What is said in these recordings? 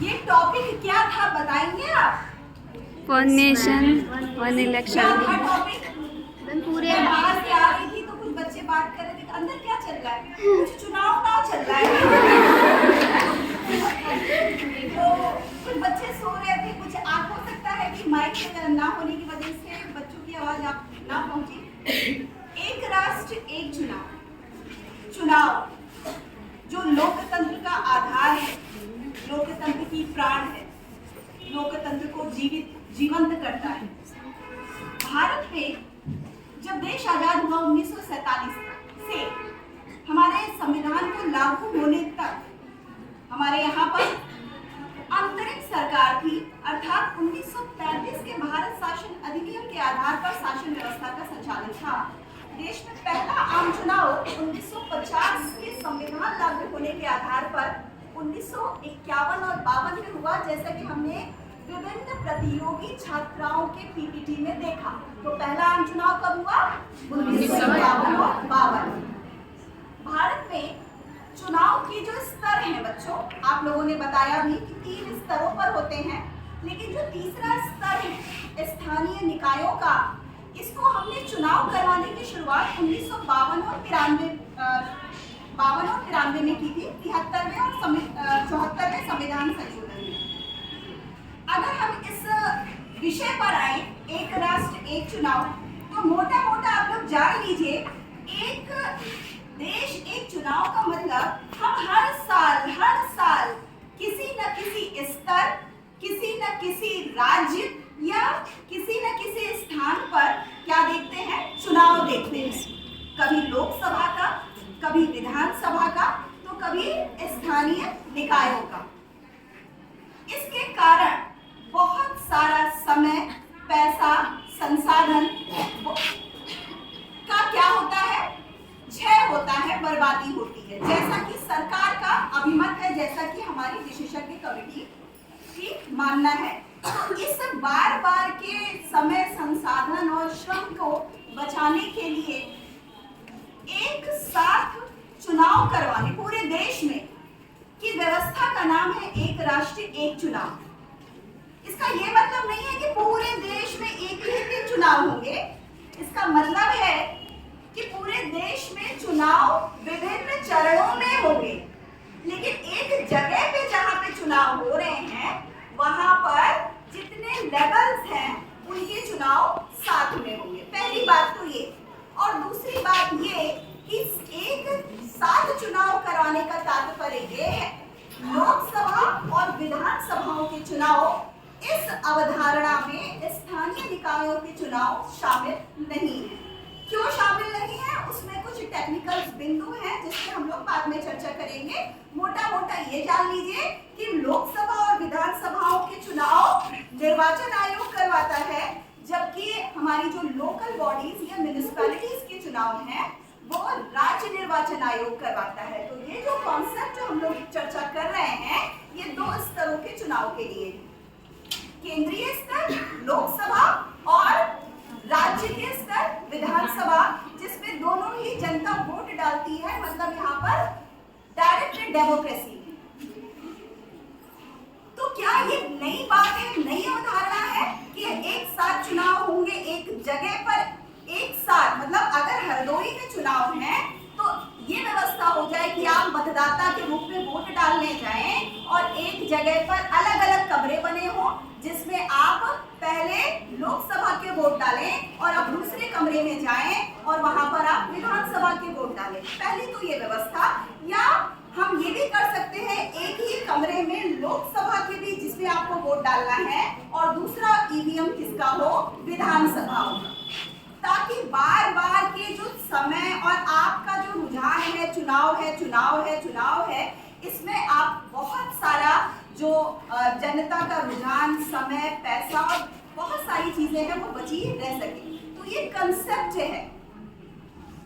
ये टॉपिक क्या था बताएंगे आप? वन नेशन वन क्या इलेक्शन। था टॉपिक? पूरे मैं बाहर से आ रही थी तो कुछ बच्चे बात कर रहे थे, अंदर क्या चल रहा है? कुछ चुनाव चल रहा है। तो कुछ बच्चे सो रहे थे, कुछ आप हो सकता है कि माइक ना होने की वजह से बच्चों की आवाज आप ना पहुंची। एक राष्ट्र एक चुनाव। चुनाव जो लोकतंत्र का आधार है, लोकतंत्र की प्राण है, लोकतंत्र को जीवंत करता है। भारत में जब देश आजाद हुआ 1947 से हमारे संविधान को लागू होने तक हमारे यहाँ पर अंतरिम सरकार थी, अर्थात 1935 के भारत शासन अधिनियम के आधार पर शासन व्यवस्था का संचालन था। देश में पहला आम चुनाव 1950 के संविधान लागू होने के आधार पर 1951 और 52 में हुआ, जैसा कि हमने विभिन्न प्रतियोगी छात्राओं के पीपीटी में देखा। तो पहला आम चुनाव कब हुआ? 1951 और 52। भारत में चुनाव की जो स्तर है बच्चों, आप लोगों ने बताया भी कि 3 स्तरों पर होते हैं, लेकिन जो तीसरा स्तर है स्थानीय निकायों का, इसको हमने चुनाव करवाने की शुरुआत 1952 और 93 में की थी, 73वें और 74वें संविधान संशोधन में। अगर हम इस विषय पर आए, एक राष्ट्र एक चुनाव, तो मोटा मोटा आप लोग जान लीजिए, एक देश एक चुनाव का मतलब हम हर साल किसी न किसी स्तर, किसी न किसी राज्य या किसी न किसी स्थान पर क्या देखते हैं? चुनाव देखते हैं। कभी लोकसभा का, कभी विधानसभा का, तो कभी स्थानीय निकायों का। इसके कारण बहुत सारा समय, पैसा, संसाधन का क्या होता है? क्षय होता है, बर्बादी होती है, जैसा कि सरकार का अभिमत है, जैसा कि हमारी विशेषज्ञ कमेटी की मानना है। तो इस बार के समय, संसाधन और श्रम को बचाने के लिए एक साथ चुनाव करवाने पूरे देश में की व्यवस्था का नाम है एक राष्ट्र एक चुनाव। इसका ये मतलब नहीं है कि पूरे देश में एक ही दिन चुनाव होंगे। इसका मतलब है कि पूरे देश में चुनाव विभिन्न चरणों में होंगे, लेकिन एक जगह पे जहां पे चुनाव हो रहे हैं, वहां पर जितने लेवल्स हैं उनके चुनाव साथ में होंगे। पहली बात तो ये, और दूसरी बात ये कि एक साथ चुनाव करवाने का तात्पर्य ये है, लोकसभा और विधानसभाओं के चुनाव इस अवधारणा में स्थानीय निकायों के चुनाव शामिल नहीं है। क्यों शामिल नहीं है? उसमें कुछ टेक्निकल बिंदु हैं जिससे हम लोग बाद में चर्चा करेंगे। मोटा मोटा ये जान लीजिए कि लोकसभा और विधानसभाओं के चुनाव निर्वाचन आयोग करवाता है, जबकि हमारी जो लोकल बॉडीज या म्युनिसिपैलिटीज के चुनाव हैं वो राज्य निर्वाचन आयोग करवाता है। तो ये जो कॉन्सेप्ट जो हम लोग चर्चा कर रहे हैं, ये 2 स्तरों के चुनाव के लिए, केंद्रीय स्तर लोकसभा और राज्य के स्तर विधानसभा, जिसमें दोनों ही जनता वोट डालती है, मतलब यहाँ पर डायरेक्ट डेमोक्रेसी। तो क्या ये नई बात है, नई अवधारणा है कि एक साथ चुनाव होंगे एक जगह पर एक साथ? मतलब अगर हरदोई में चुनाव है तो ये व्यवस्था हो जाए कि आप मतदाता के रूप में वोट डालने जाएं और एक जगह पर अलग अलग कमरे बने हों, जिसमें आप पहले लोकसभा के वोट डालें और अब दूसरे कमरे में जाएं और वहां पर आप विधानसभा के वोट डालें। पहली तो ये व्यवस्था, या हम ये भी कर सकते हैं एक ही कमरे में लोकसभा के भी जिसमें आपको वोट डालना है और दूसरा ईवीएम किसका हो? विधानसभा होगा, ताकि बार के जो समय और आपका जो रुझान है, चुनाव है, इसमें आप बहुत सारा जो जनता का रुझान, समय, पैसा और बहुत सारी चीजें हैं वो बची रह सके। तो ये कंसेप्ट है।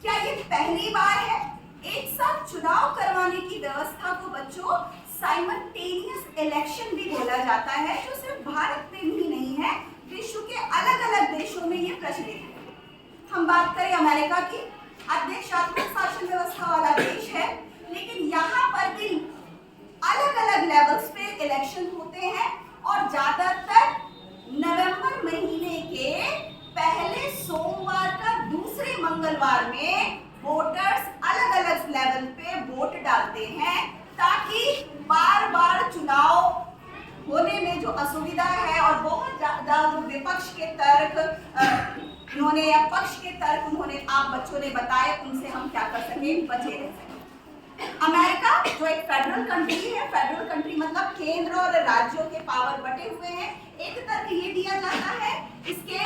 क्या ये पहली बार है? एक साथ चुनाव करवाने की व्यवस्था को बच्चों साइमल्टेनियस इलेक्शन भी बोला जाता है, जो सिर्फ भारत में ही नहीं है, विश्व के अलग अलग देशों में ये प्रचलित है। हम बात करें अमेरिका की, अध्यक्षात्मक शासन व्यवस्था वाला देश है, लेकिन यहाँ पर भी अलग अलग इलेक्शन होते हैं और ज्यादातर नवंबर महीने के पहले सोमवार का दूसरे मंगलवार में वोटर्स अलग अलग लेवल पे वोट डालते हैं, ताकि बार बार चुनाव होने में जो असुविधा है और बहुत ज्यादा जो विपक्ष के तर्क उन्होंने या पक्ष के तर्क उन्होंने आप बच्चों ने बताए, उनसे हम क्या कर सके, बचे रह सके। अमेरिका जो एक फेडरल कंट्री है, फेडरल कंट्री मतलब केंद्र और राज्यों के पावर बटे हुए हैं। एक तर्क ये दिया जाता है इसके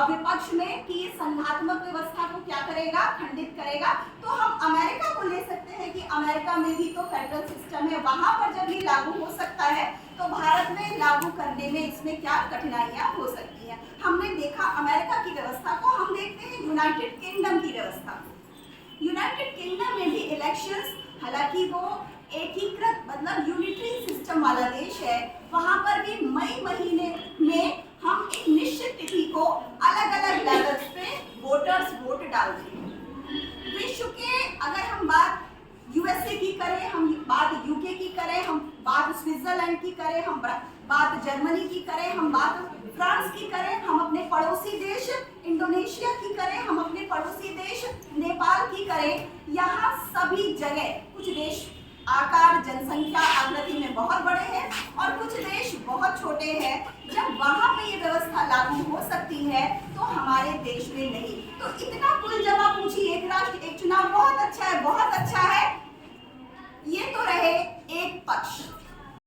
विपक्ष में कि ये संघात्मक व्यवस्था को क्या करेगा, खंडित करेगा। तो हम अमेरिका को ले सकते हैं कि अमेरिका में भी तो फेडरल सिस्टम है, वहां पर जब ये लागू हो सकता है तो भारत में लागू करने में इसमें क्या कठिनाइयां हो सकती हैं। हमने देखा अमेरिका की व्यवस्था को, हम देखते हैं यूनाइटेड किंगडम की व्यवस्था। यूनाइटेड किंगडम में भी इलेक्शंस, हालांकि वो एकीकृत मतलब यूनिटरी सिस्टम वाला देश है, वहां पर भी मई महीने में हम एक निश्चित तिथि को अलग अलग लेवल्स पे वोटर्स वोट डालते हैं। विश्व के अगर हम बात यूएसए की करें, हम बात यूके की करें, हम बात स्विट्जरलैंड की करें, हम बात जर्मनी की करें, हम बात फ्रांस की करें, हम अपने पड़ोसी देश इंडोनेशिया की करें, हम अपने पड़ोसी देश नेपाल की करें, यहाँ सभी जगह कुछ देश आकार जनसंख्या आकृति में बहुत बड़े हैं और कुछ देश बहुत छोटे हैं। जब वहां पे ये व्यवस्था लागू हो सकती है तो हमारे देश में नहीं। तो इतना कुल जब आप पूछिए एक राष्ट्र एक चुनाव बहुत अच्छा है, बहुत अच्छा है, ये तो रहे एक पक्ष।